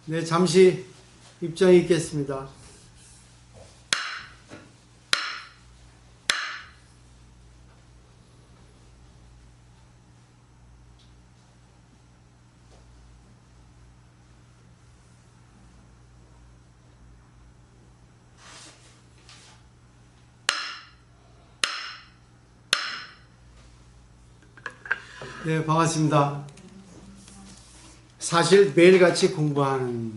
네, 잠시 입장이 있겠습니다. 네, 반갑습니다. 사실 매일같이 공부하는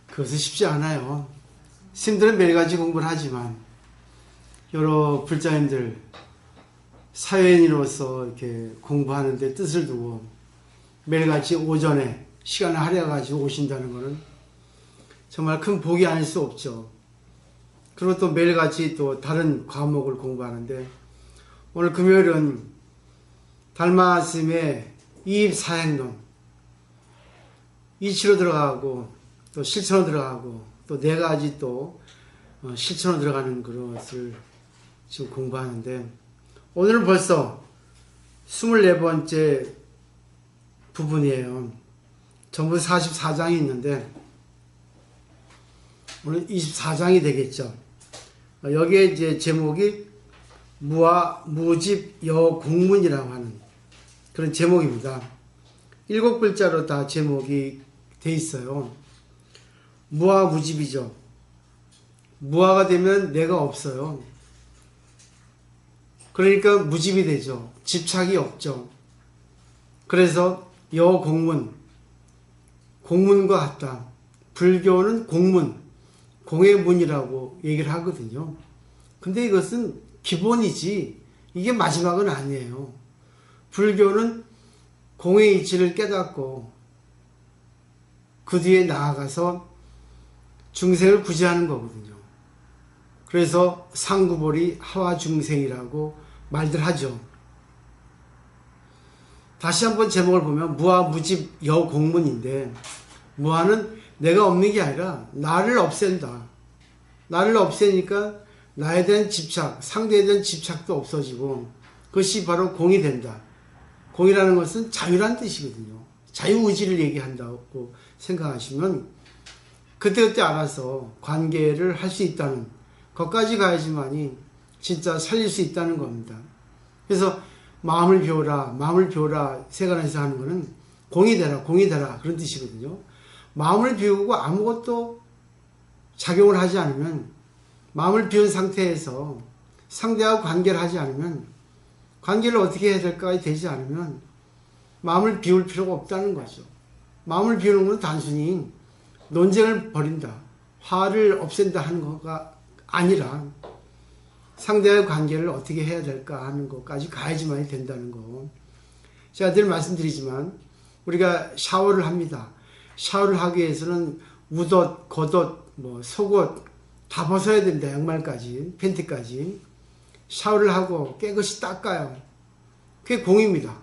그것은 쉽지 않아요. 스님들은 매일같이 공부를 하지만 여러 불자님들 사회인으로서 이렇게 공부하는 데 뜻을 두고 매일같이 오전에 시간을 할애가지고 오신다는 것은 정말 큰 복이 아닐 수 없죠. 그리고 또 매일같이 또 다른 과목을 공부하는데 오늘 금요일은 달마스님의 이입사행론 이치로 들어가고 또 실천으로 들어가고 또 네 가지 또 실천으로 들어가는 것을 지금 공부하는데 오늘은 벌써 24번째 부분이에요. 전부 44장이 있는데 오늘 24장이 되겠죠. 여기에 이제 제목이 무아 무집 여공문이라고 하는 그런 제목입니다. 7글자로 다 제목이 돼 있어요. 무아 무집이죠. 무아가 되면 내가 없어요. 그러니까 무집이 되죠. 집착이 없죠. 그래서 여공문, 공문과 같다. 불교는 공문, 공의 문이라고 얘기를 하거든요. 근데 이것은 기본이지 이게 마지막은 아니에요. 불교는 공의 이치를 깨닫고 그 뒤에 나아가서 중생을 구제하는 거거든요. 그래서 상구보리 하와중생이라고 말들 하죠. 다시 한번 제목을 보면 무아무집 여공문인데 무아는 내가 없는 게 아니라 나를 없앤다. 나를 없애니까 나에 대한 집착, 상대에 대한 집착도 없어지고 그것이 바로 공이 된다. 공이라는 것은 자유란 뜻이거든요. 자유의지를 얘기한다고 생각하시면 그때그때 알아서 관계를 할 수 있다는 것까지 가야지만이 진짜 살릴 수 있다는 겁니다. 그래서 마음을 비워라 세간에서 하는 거는 공이 되라 그런 뜻이거든요. 마음을 비우고 아무것도 작용을 하지 않으면 마음을 비운 상태에서 상대하고 관계를 하지 않으면 관계를 어떻게 해야 될까 되지 않으면 마음을 비울 필요가 없다는 거죠. 마음을 비우는 건 단순히 논쟁을 벌인다, 화를 없앤다 하는 거가 아니라 상대와의 관계를 어떻게 해야 될까 하는 것까지 가야지만이 된다는 거. 제가 늘 말씀드리지만 우리가 샤워를 합니다. 샤워를 하기 위해서는 웃옷, 겉옷, 속옷 다 벗어야 된다. 양말까지, 팬티까지. 샤워를 하고 깨끗이 닦아요. 그게 공입니다.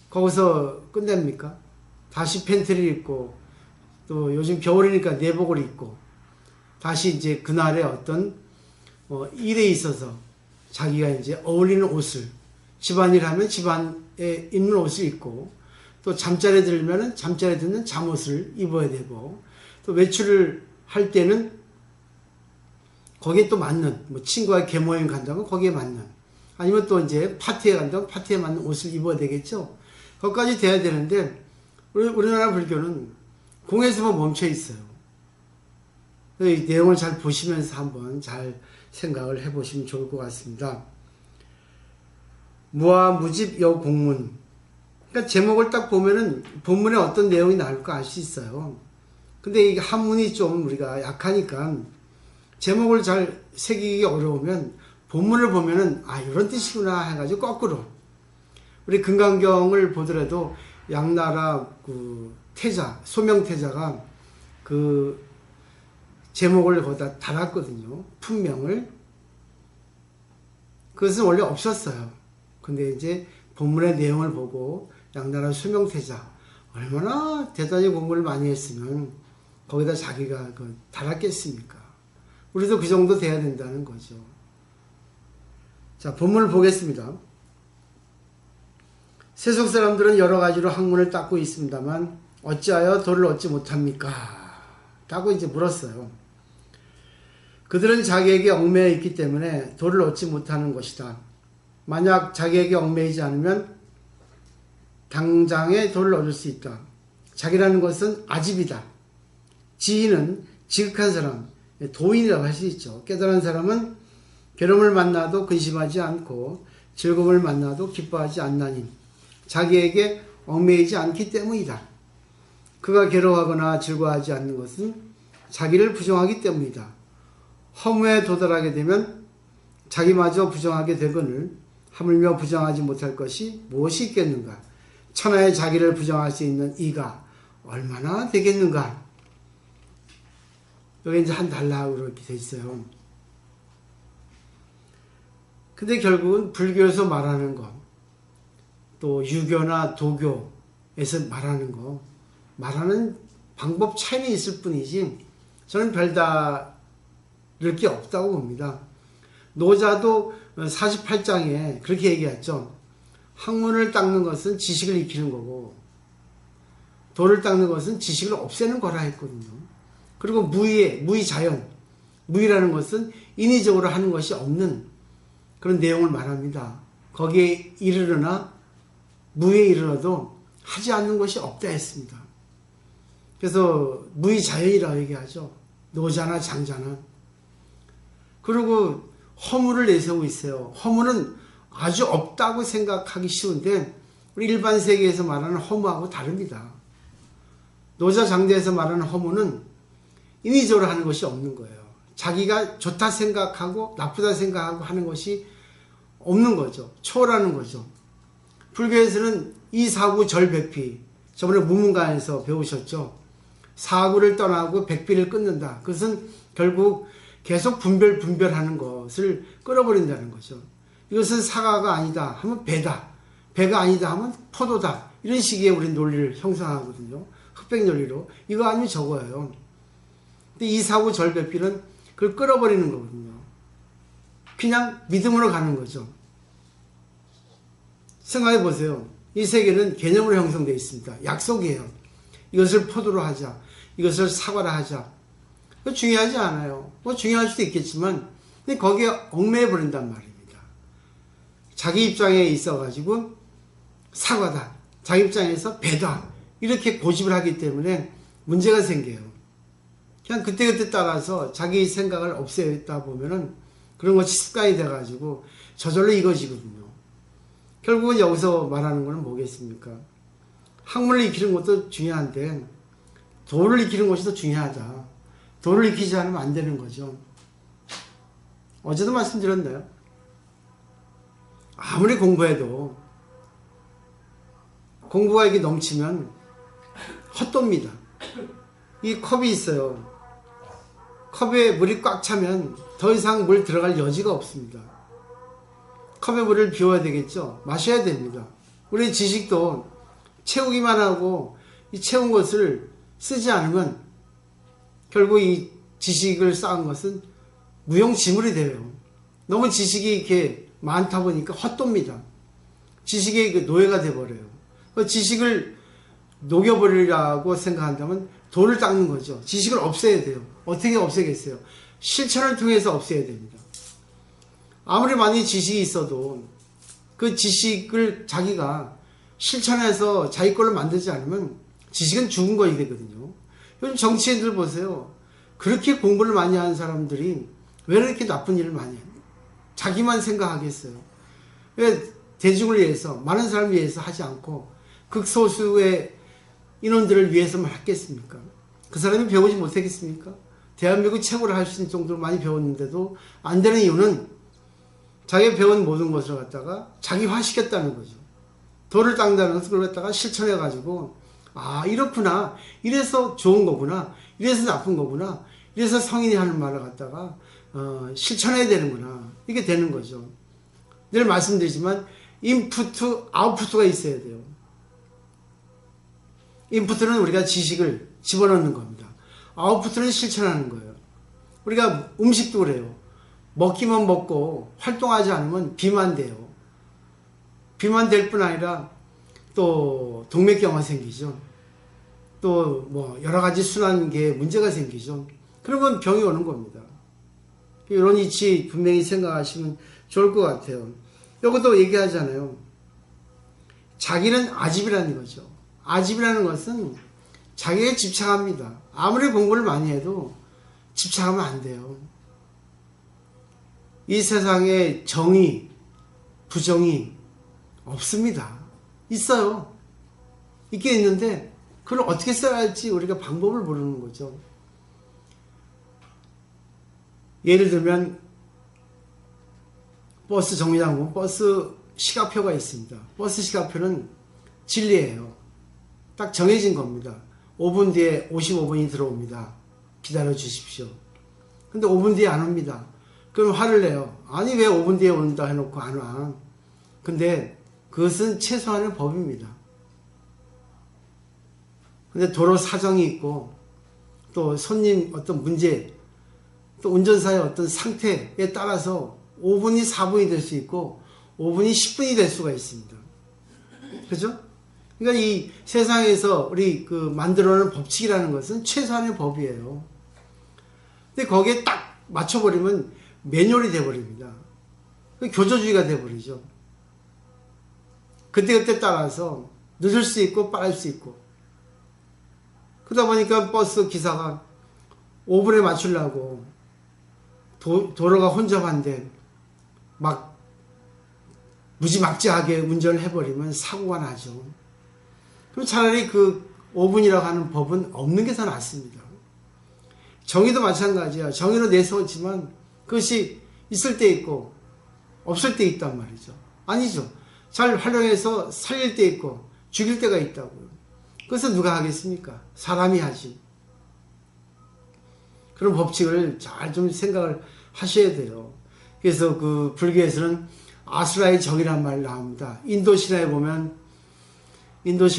거기서 끝냅니까? 다시 팬티를 입고 또 요즘 겨울이니까 내복을 입고 다시 이제 그날의 어떤 일에 있어서 자기가 이제 어울리는 옷을 집안일 하면 집안에 입는 옷을 입고 또 잠자리에 들면은 잠자리에 드는 잠옷을 입어야 되고 또 외출을 할 때는 거기에 또 맞는 친구와 개모임 간다면 거기에 맞는 아니면 또 이제 파티에 간다면 파티에 맞는 옷을 입어야 되겠죠. 거기까지 돼야 되는데 우리나라 불교는 공에서만 멈춰 있어요. 이 내용을 잘 보시면서 한번 잘 생각을 해보시면 좋을 것 같습니다. 무아 무집 여공문. 그러니까 제목을 딱 보면은 본문에 어떤 내용이 나올까 알 수 있어요. 근데 이 한문이 좀 우리가 약하니까 제목을 잘 새기기 어려우면 본문을 보면은 이런 뜻이구나 해가지고 거꾸로 우리 금강경을 보더라도 양나라 그 태자 소명태자가 그 제목을 거기다 달았거든요. 품명을. 그것은 원래 없었어요. 근데 이제 본문의 내용을 보고 양나라 소명태자 얼마나 대단히 공부를 많이 했으면 거기다 자기가 달았겠습니까? 우리도 그 정도 돼야 된다는 거죠. 자, 본문을 보겠습니다. 세속 사람들은 여러 가지로 학문을 닦고 있습니다만 어찌하여 돌을 얻지 못합니까? 라고 이제 물었어요. 그들은 자기에게 얽매여 있기 때문에 돌을 얻지 못하는 것이다. 만약 자기에게 얽매이지 않으면 당장에 돌을 얻을 수 있다. 자기라는 것은 아집이다. 지인은 지극한 사람, 도인이라고 할 수 있죠. 깨달은 사람은 괴로움을 만나도 근심하지 않고 즐거움을 만나도 기뻐하지 않나니 자기에게 얽매이지 않기 때문이다. 그가 괴로워하거나 즐거워하지 않는 것은 자기를 부정하기 때문이다. 허무에 도달하게 되면 자기마저 부정하게 되거늘 하물며 부정하지 못할 것이 무엇이 있겠는가? 천하의 자기를 부정할 수 있는 이가 얼마나 되겠는가? 여기 이제 한 단락으로 이렇게 돼 있어요. 근데 결국은 불교에서 말하는 것, 또 유교나 도교에서 말하는 거, 말하는 방법 차이는 있을 뿐이지 저는 별다를 게 없다고 봅니다. 노자도 48장에 그렇게 얘기했죠. 학문을 닦는 것은 지식을 익히는 거고 도를 닦는 것은 지식을 없애는 거라 했거든요. 그리고 무의 자연, 무의라는 것은 인위적으로 하는 것이 없는 그런 내용을 말합니다. 거기에 이르르나 무에 이르러도 하지 않는 것이 없다 했습니다. 그래서 무의 자연이라고 얘기하죠. 노자나 장자는. 그리고 허무를 내세우고 있어요. 허무는 아주 없다고 생각하기 쉬운데 우리 일반 세계에서 말하는 허무하고 다릅니다. 노자 장자에서 말하는 허무는 인위적으로 하는 것이 없는 거예요. 자기가 좋다 생각하고 나쁘다 생각하고 하는 것이 없는 거죠. 초월하는 거죠. 불교에서는 이사구 절백피, 저번에 무문관에서 배우셨죠. 사구를 떠나고 백비를 끊는다. 그것은 결국 계속 분별하는 것을 끊어버린다는 거죠. 이것은 사과가 아니다 하면 배다. 배가 아니다 하면 포도다. 이런 식의 우리 논리를 형성하거든요. 흑백 논리로. 이거 아니면 저거예요. 근데 이사구 절백비는 그걸 끊어버리는 거거든요. 그냥 믿음으로 가는 거죠. 생각해 보세요. 이 세계는 개념으로 형성되어 있습니다. 약속이에요. 이것을 포도로 하자. 이것을 사과로 하자. 그거 중요하지 않아요. 뭐 중요할 수도 있겠지만 근데 거기에 얽매여 버린단 말입니다. 자기 입장에 있어가지고 사과다. 자기 입장에서 배다. 이렇게 고집을 하기 때문에 문제가 생겨요. 그냥 그때그때 따라서 자기 생각을 없애다 보면은 그런 것이 습관이 돼가지고 저절로 이거지거든요. 결국은 여기서 말하는 거는 뭐겠습니까? 학문을 익히는 것도 중요한데 도를 익히는 것이 더 중요하다. 도를 익히지 않으면 안 되는 거죠. 어제도 말씀드렸나요? 아무리 공부해도 공부가 이게 넘치면 헛돕니다. 이 컵이 있어요. 컵에 물이 꽉 차면 더 이상 물 들어갈 여지가 없습니다. 컵에 물을 비워야 되겠죠. 마셔야 됩니다. 우리 지식도 채우기만 하고 이 채운 것을 쓰지 않으면 결국 이 지식을 쌓은 것은 무용지물이 돼요. 너무 지식이 이렇게 많다 보니까 헛돕니다. 지식의 그 노예가 돼버려요. 그 지식을 녹여버리라고 생각한다면 돌을 닦는 거죠. 지식을 없애야 돼요. 어떻게 없애겠어요? 실천을 통해서 없애야 됩니다. 아무리 많이 지식이 있어도 그 지식을 자기가 실천해서 자기 걸로 만들지 않으면 지식은 죽은 것이 되거든요. 요즘 정치인들 보세요. 그렇게 공부를 많이 하는 사람들이 왜 이렇게 나쁜 일을 많이 해요? 자기만 생각하겠어요. 왜 대중을 위해서, 많은 사람을 위해서 하지 않고 극소수의 인원들을 위해서만 했겠습니까? 그 사람이 배우지 못했겠습니까? 대한민국 최고를 할 수 있는 정도로 많이 배웠는데도 안 되는 이유는 자기가 배운 모든 것을 갖다가 자기화시켰다는 거죠. 돌을 닦는다는 것을 그걸 갖다가 실천해가지고 아 이렇구나, 이래서 좋은 거구나, 이래서 나쁜 거구나, 이래서 성인이 하는 말을 갖다가 실천해야 되는구나, 이게 되는 거죠. 늘 말씀드리지만 인푸트, 아웃푸트가 있어야 돼요. 인푸트는 우리가 지식을 집어넣는 겁니다. 아웃푸트는 실천하는 거예요. 우리가 음식도 그래요. 먹기만 먹고 활동하지 않으면 비만 돼요. 비만 될 뿐 아니라 또 동맥경화 생기죠. 또 뭐 여러 가지 순환계에 문제가 생기죠. 그러면 병이 오는 겁니다. 이런 이치 분명히 생각하시면 좋을 것 같아요. 이것도 얘기하잖아요. 자기는 아집이라는 거죠. 아집이라는 것은 자기에 집착합니다. 아무리 공부를 많이 해도 집착하면 안 돼요. 이 세상에 정의, 부정이 없습니다. 있어요. 있긴 있는데 그걸 어떻게 써야 할지 우리가 방법을 모르는 거죠. 예를 들면 버스 정류장 보면 버스 시간표가 있습니다. 버스 시간표는 진리예요. 딱 정해진 겁니다. 5분 뒤에 55분이 들어옵니다. 기다려 주십시오. 근데 5분 뒤에 안 옵니다. 그럼 화를 내요. 아니 왜 5분 뒤에 온다 해놓고 안 와. 근데 그것은 최소한의 법입니다. 근데 도로 사정이 있고 또 손님 어떤 문제 또 운전사의 어떤 상태에 따라서 5분이 4분이 될 수 있고 5분이 10분이 될 수가 있습니다. 그죠? 그러니까 이 세상에서 우리 그 만들어놓은 법칙이라는 것은 최소한의 법이에요. 근데 거기에 딱 맞춰버리면 매뉴얼이 돼버립니다. 교조주의가 돼버리죠. 그때그때 따라서 늦을 수 있고 빠를 수 있고 그러다 보니까 버스 기사가 5분에 맞추려고 도로가 혼잡한데 막 무지막지하게 운전을 해버리면 사고가 나죠. 그럼 차라리 그 5분이라고 하는 법은 없는 게 더 낫습니다. 정의도 마찬가지야. 정의는 내세웠지만 그것이 있을 때 있고 없을 때 있단 말이죠. 아니죠. 잘 활용해서 살릴 때 있고 죽일 때가 있다고요. 그것은 누가 하겠습니까? 사람이 하지. 그런 법칙을 잘 좀 생각을 하셔야 돼요. 그래서 그 불교에서는 아수라의 정이란 말이 나옵니다. 인도 신화에 보면 인도